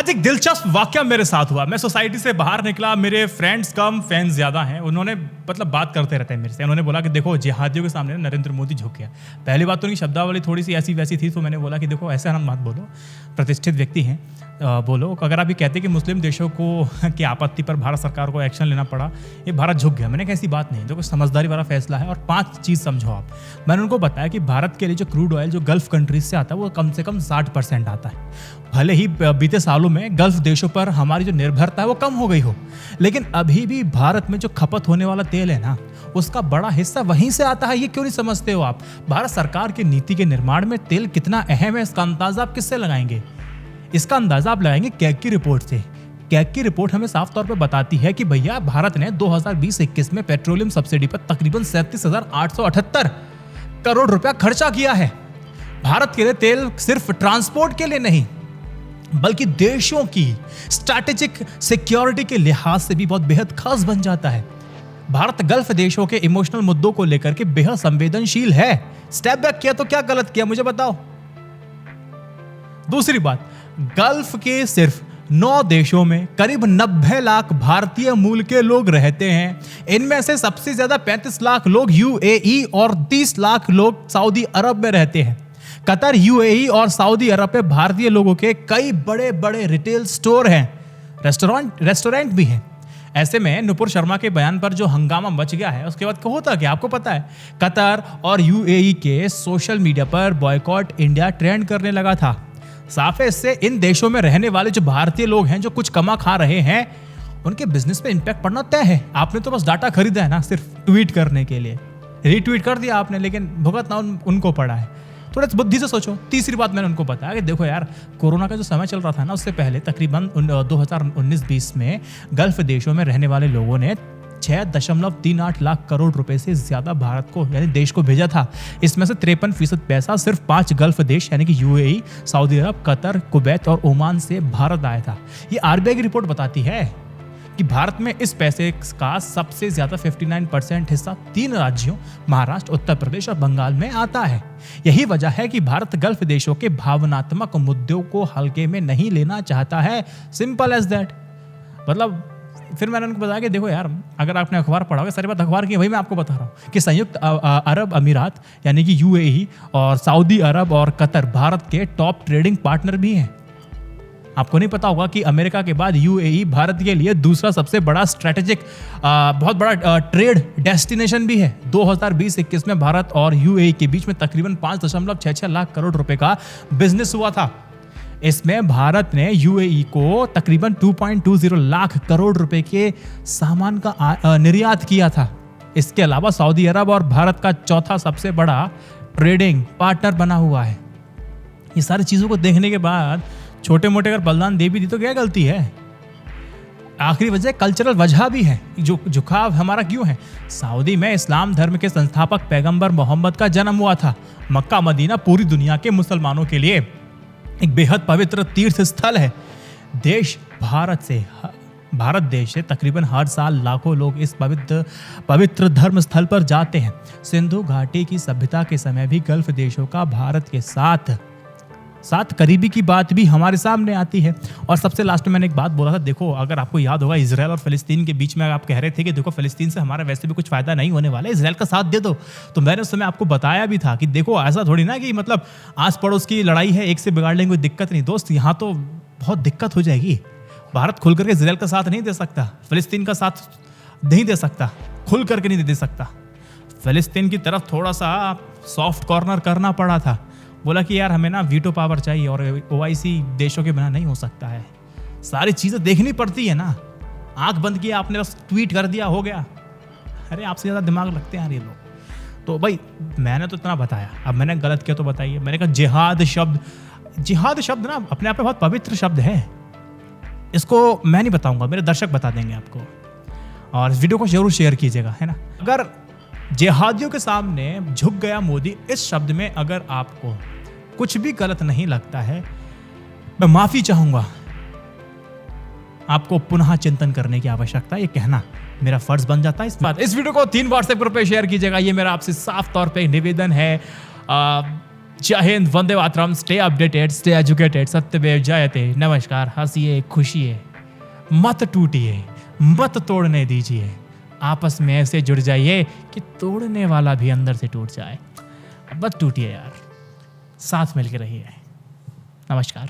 आज एक दिलचस्प वाकया मेरे साथ हुआ। मैं सोसाइटी से बाहर निकला, मेरे फ्रेंड्स कम फैंस ज़्यादा हैं। उन्होंने मतलब बात करते रहते हैं मेरे से। उन्होंने बोला कि देखो जिहादियों के सामने नरेंद्र मोदी झुक गया। पहली बात तो उनकी शब्दावली थोड़ी सी ऐसी वैसी थी, तो मैंने बोला कि देखो ऐसे हम मत बोलो, प्रतिष्ठित व्यक्ति हैं, बोलो। अगर आप ये कहते कि मुस्लिम देशों को की आपत्ति पर भारत सरकार को एक्शन लेना पड़ा, ये भारत झुक गया। मैंने कहा ऐसी बात नहीं, देखो समझदारी वाला फैसला है। और 5 चीज़ समझो आप। मैंने उनको बताया कि भारत के लिए जो क्रूड ऑयल जो गल्फ कंट्रीज से आता है वो कम से कम 60% आता है। भले ही बीते सालों में गल्फ देशों पर हमारी जो निर्भरता है वो कम हो गई हो, लेकिन अभी भी भारत में जो खपत होने वाला तेल है ना, उसका बड़ा हिस्सा वहीं से आता है। ये क्यों नहीं समझते हो आप? भारत सरकार की नीति के निर्माण में तेल कितना अहम है, इसका अंदाजा आप किससे लगाएंगे? इसका अंदाजा आप लगाएंगे कैग की रिपोर्ट से। कैग की रिपोर्ट हमें साफ तौर पर बताती है कि भैया भारत ने 2020-21 में पेट्रोलियम सब्सिडी पर तकरीबन 37,878 करोड़ रुपया खर्चा किया है। भारत के लिए तेल सिर्फ ट्रांसपोर्ट के लिए नहीं, बल्कि देशों की स्ट्रैटेजिक सिक्योरिटी के लिहाज से भी बहुत बेहद खास बन जाता है। भारत गल्फ देशों के इमोशनल मुद्दों को लेकर के बेहद संवेदनशील है। स्टेप बैक किया तो क्या गलत किया, मुझे बताओ। दूसरी बात, गल्फ के सिर्फ 9 देशों में करीब 90 लाख भारतीय मूल के लोग रहते हैं। इनमें से सबसे ज्यादा 35 लाख लोग यूएई और 30 लाख लोग सऊदी अरब में रहते हैं। कतर, यूएई और सऊदी अरब में भारतीय लोगों के कई बड़े बड़े रिटेल स्टोर हैं, रेस्टोरेंट भी हैं। ऐसे में नुपुर शर्मा के बयान पर जो हंगामा मच गया है, उसके बाद क्या होता क्या आपको पता है? कतर और यूएई के सोशल मीडिया पर बॉयकॉट इंडिया ट्रेंड करने लगा था। साफ है, इससे इन देशों में रहने वाले जो भारतीय लोग हैं, जो कुछ कमा खा रहे हैं, उनके बिजनेस पे इंपैक्ट पड़ना तय है। आपने तो बस डाटा खरीदा है ना, सिर्फ ट्वीट करने के लिए। रीट्वीट कर दिया आपने, लेकिन भुगतना उनको पड़ा है। थोड़ा बुद्धि से सोचो। तीसरी बात मैंने उनको बताया कि देखो यार, कोरोना का जो समय चल रहा था ना, उससे पहले तकरीबन 2019-20 में गल्फ देशों में रहने वाले लोगों ने 6.38 लाख करोड़ रुपए से ज्यादा भारत को यानी देश को भेजा था। इसमें से 53% पैसा सिर्फ 5 गल्फ देश यानी कि यूएई, सऊदी अरब, कतर, कुवैत और ओमान से भारत आया था। ये आरबीआई की रिपोर्ट बताती है कि भारत में इस पैसे का सबसे ज्यादा 59% हिस्सा 3 राज्यों महाराष्ट्र, उत्तर प्रदेश और बंगाल में आता है। यही वजह है कि भारत गल्फ देशों के भावनात्मक मुद्दों को हल्के में नहीं लेना चाहता है। Simple as that. मतलब फिर मैंने उनको बताया कि देखो यार, अगर आपने अखबार पढ़ा होगा, सारी बात अखबार की, वही मैं आपको बता रहा हूँ कि संयुक्त अरब अमीरात यानी कि यूएई और सऊदी अरब और कतर भारत के टॉप ट्रेडिंग पार्टनर भी हैं। आपको नहीं पता होगा कि अमेरिका के बाद यूएई भारत के लिए दूसरा सबसे बड़ा स्ट्रैटेजिक बहुत बड़ा ट्रेड डेस्टिनेशन भी है। 2020-21 में भारत और यूएई के बीच में तकरीबन 5.66 लाख करोड़ रुपए का बिजनेस हुआ था। इसमें भारत ने यूएई को तकरीबन 2.20 लाख करोड़ रुपए के सामान का निर्यात किया था। इसके अलावा सऊदी अरब और भारत का चौथा सबसे बड़ा ट्रेडिंग पार्टनर बना हुआ है। ये सारी चीजों को देखने के बाद छोटे मोटे अगर बलिदान दे भी दी तो क्या गलती है? आखिरी वजह कल्चरल वजह भी है। जो झुकाव हमारा क्यों है? सऊदी में इस्लाम धर्म के संस्थापक पैगंबर मोहम्मद का जन्म हुआ था। मक्का मदीना पूरी दुनिया के मुसलमानों के लिए एक बेहद पवित्र तीर्थ स्थल है। भारत देश से तकरीबन हर साल लाखों लोग इस पवित्र धर्म स्थल पर जाते हैं। सिंधु घाटी की सभ्यता के समय भी गल्फ देशों का भारत के साथ करीबी की बात भी हमारे सामने आती है। और सबसे लास्ट में मैंने एक बात बोला था, देखो अगर आपको याद होगा, इजराइल और फिलिस्तीन के बीच में आप कह रहे थे कि देखो फिलिस्तीन से हमारा वैसे भी कुछ फायदा नहीं होने वाला है, इजराइल का साथ दे दो। तो मैंने उस समय आपको बताया भी था कि देखो ऐसा थोड़ी ना कि मतलब आस पड़ोस की लड़ाई है, एक से बिगाड़ लेंगे, कोई दिक्कत नहीं दोस्त, यहाँ तो बहुत दिक्कत हो जाएगी। भारत खुल करके इजराइल का साथ नहीं दे सकता, फिलिस्तीन का साथ नहीं दे सकता, खुल करके नहीं दे सकता। फिलिस्तीन की तरफ थोड़ा सा सॉफ्ट कॉर्नर करना पड़ा था। बोला कि यार हमें ना वीटो पावर चाहिए और ओआईसी देशों के बिना नहीं हो सकता है। सारी चीज़ें देखनी पड़ती है ना। आंख बंद किया आपने, बस ट्वीट कर दिया, हो गया। अरे आपसे ज़्यादा दिमाग लगते हैं यार ये लोग। तो भाई मैंने तो इतना बताया, अब मैंने गलत किया तो बताइए। मैंने कहा जिहाद शब्द ना अपने आप में बहुत पवित्र शब्द है। इसको मैं नहीं बताऊंगा, मेरे दर्शक बता देंगे आपको। और इस वीडियो को जरूर शेयर कीजिएगा, है ना। अगर जिहादियों के सामने झुक गया मोदी, इस शब्द में अगर आपको कुछ भी गलत नहीं लगता है, मैं माफी चाहूंगा। आपको पुनः चिंतन करने की आवश्यकता, ये कहना मेरा फर्ज बन जाता है। इस वीडियो को 3 व्हाट्सएप ग्रुप पे शेयर कीजिएगा, ये मेरा आपसे साफ तौर पे निवेदन है। जय Hind, Vande Mataram, stay updated, stay educated, सत्यमेव जयते। नमस्कार। हंसिए, खुशिए, मत टूटिए, मत तोड़ने दीजिए, आपस में ऐसे जुड़ जाइए कि तोड़ने वाला भी अंदर से टूट जाए। मत टूटिए यार, साथ मिलकर रहिए। नमस्कार।